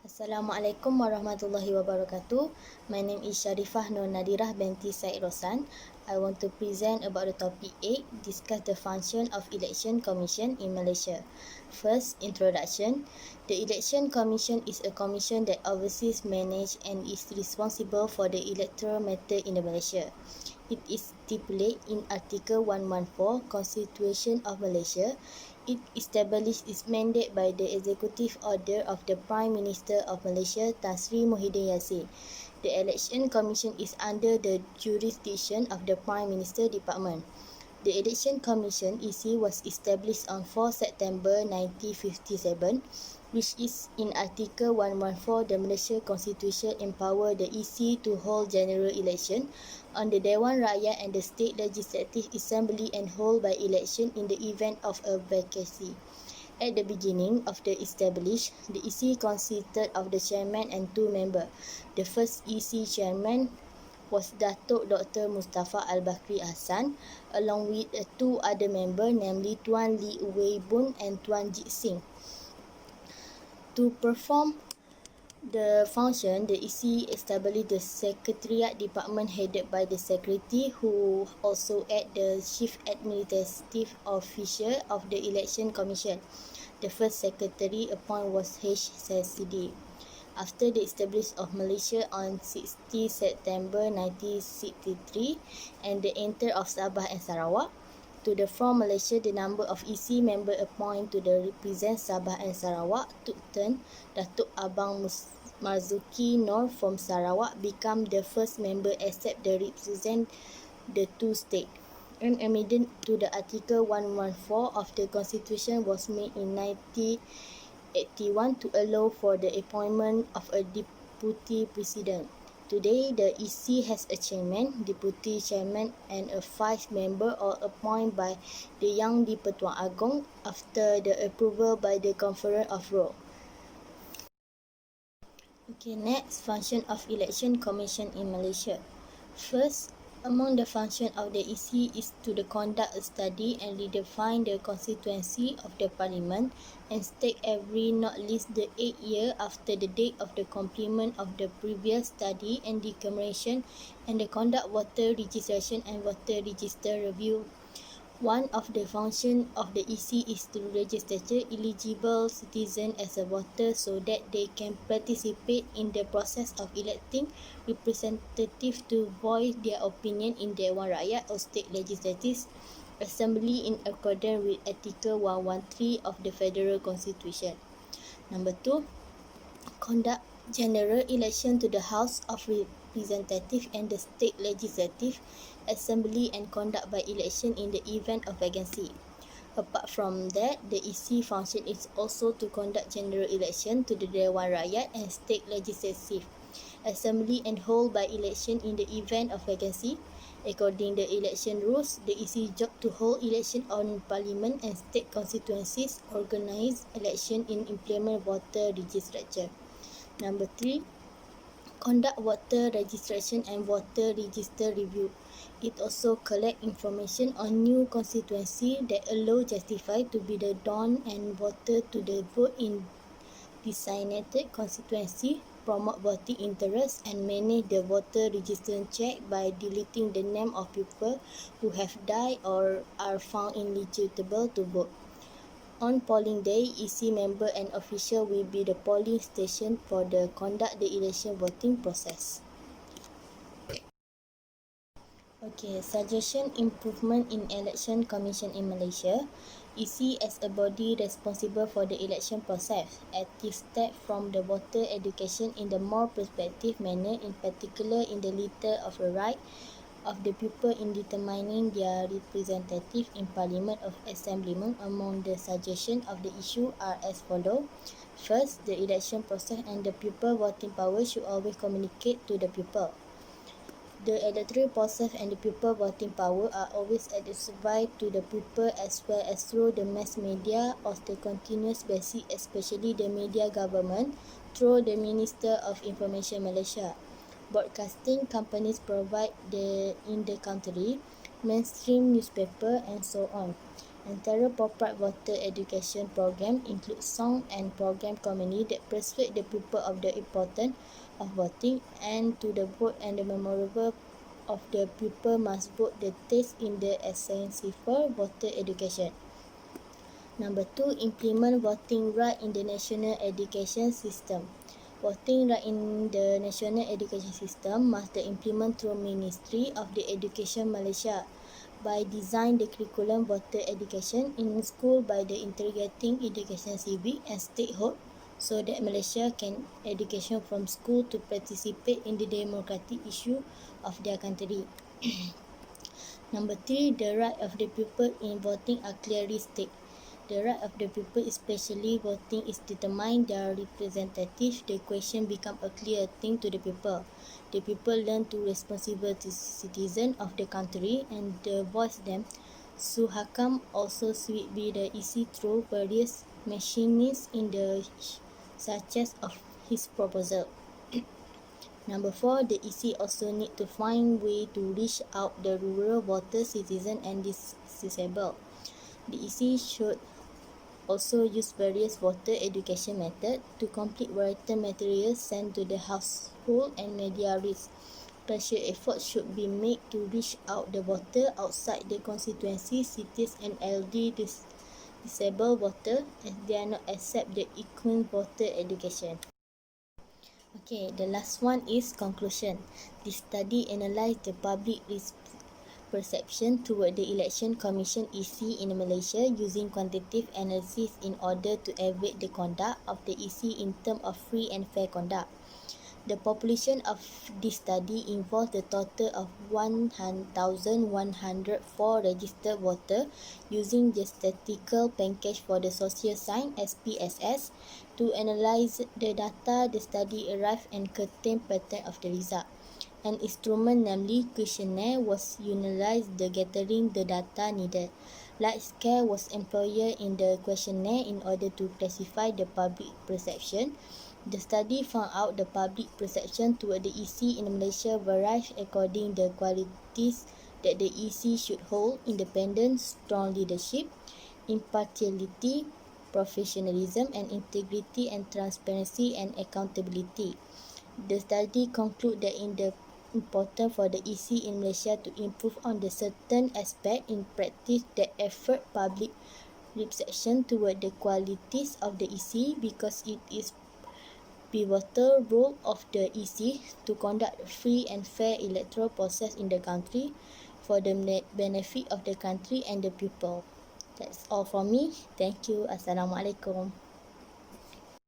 Assalamualaikum warahmatullahi wabarakatuh. My name is Sharifah Nurnadirah binti Syed Roslan. I want to present about the topic 8, discuss the function of Election Commission in Malaysia. First, introduction. The Election Commission is a commission that oversees, manages and is responsible for the electoral matter in Malaysia. It is stipulated in Article 114 Constitution of Malaysia. It established its mandate by the executive order of the Prime Minister of Malaysia, Tan Sri Muhyiddin Yassin. The Election Commission is under the jurisdiction of the Prime Minister Department. The Election Commission (EC) was established on 4 September 1957, which is in Article 114 the Malaysia Constitution empower the EC to hold general election on the Dewan Rakyat and the State Legislative Assembly and hold by election in the event of a vacancy. At the beginning of the established, the EC consisted of the chairman and 2 members. The first EC chairman was Datuk Dr. Mustafa Al-Bakri Hassan, along with 2 other members, namely Tuan Lee Wei Bun and Tuan Jit Singh. To perform the function, the EC established the Secretariat Department headed by the Secretary, who also act the Chief Administrative Officer of the Election Commission. The first Secretary appointed was HCD. After the establishment of Malaysia on 60 September 1963 and the entry of Sabah and Sarawak, to the from Malaysia, the number of EC members appointed to the represent Sabah and Sarawak took turn. Datuk Abang Marzuki Nor from Sarawak become the first member except the represent the 2 states. An amendment to the Article 114 of the Constitution was made in 1981 to allow for the appointment of a deputy president. Today, the EC has a chairman, deputy chairman and a 5 member or appointed by the Yang di-Pertuan Agong after the approval by the Conference of Rome. Okay, next, function of Election Commission in Malaysia. First, among the function of the EC is to conduct a study and redefine the constituency of the Parliament and state every not least the 8 year after the date of the completion of the previous study and declaration and the conduct voter registration and voter register review. One of the functions of the EC is to register eligible citizens as a voter so that they can participate in the process of electing representatives to voice their opinion in Dewan Rakyat or State Legislative Assembly in accordance with Article 113 of the Federal Constitution. Number 2, conduct general election to the House of Representatives and the State Legislative Assembly and conduct by election in the event of vacancy. Apart from that, the EC function is also to conduct general election to the Dewan Rakyat and State Legislative Assembly and hold by election in the event of vacancy. According to the election rules, the EC job to hold election on Parliament and state constituencies, organize election and implement voter registration. Number 3, conduct voter registration and voter register review. It also collect information on new constituency that allow justify to be the dawn and voter to the vote in designated constituency, promote voting interest and manage the voter registration check by deleting the name of people who have died or are found ineligible to vote. On polling day, EC member and official will be the polling station for the conduct the election voting process. Okay, suggestion improvement in Election Commission in Malaysia. EC as a body responsible for the election process, active step from the voter education in the more prospective manner, in particular in the letter of the right of the people in determining their representative in Parliament of Assemblyman. Among the suggestions of the issue are as follows. First, the election process and the people voting power should always communicate to the people. The electoral process and the people voting power are always accessible to the people as well as through the mass media on the continuous basis, especially the media government, through the Minister of Information Malaysia. Broadcasting companies provide in the country, mainstream newspaper and so on. Antara popular voter education program include song and program comedy that persuade the people of the importance of voting and to the vote and the memorable of the people must vote the taste in the essential for voter education. Number 2, implement voting right in the national education system. Voting right in the national education system must be implemented through Ministry of the Education Malaysia by design the curriculum voter education in school by the integrating education civic and statehood so that Malaysia can education from school to participate in the democratic issue of their country. Number 3, the right of the people in voting are clearly stated. The right of the people, especially voting, is determined their representative. The question become a clear thing to the people. The people learn to responsible citizen of the country and the voice them. Suhakam also will be the easy through various machines in the such as of his proposal. Number 4, the EC also need to find way to reach out the rural voter, citizen and disabled. The EC should also use various voter education methods to complete written materials sent to the household and media reach. Special efforts should be made to reach out the voter outside the constituency, cities and elderly disabled voter as they are not accept the equal voter education. Okay, the last one is conclusion. This study analysed the public perception toward the Election Commission EC in Malaysia using quantitative analysis in order to evaluate the conduct of the EC in terms of free and fair conduct. The population of this study involved the total of 1,104 registered voters using the statistical package for the social science SPSS to analyse the data. The study arrived and contained pattern of the result. An instrument, namely questionnaire, was utilized the gathering the data needed. Large scale was employed in the questionnaire in order to classify the public perception. The study found out the public perception toward the EC in Malaysia varies according to the qualities that the EC should hold: independence, strong leadership, impartiality, professionalism and integrity, and transparency and accountability. The study concluded that in the important for the EC in Malaysia to improve on the certain aspect in practice that effort public perception toward the qualities of the EC because it is pivotal role of the EC to conduct a free and fair electoral process in the country for the benefit of the country and the people. That's all for me. Thank you. Assalamualaikum.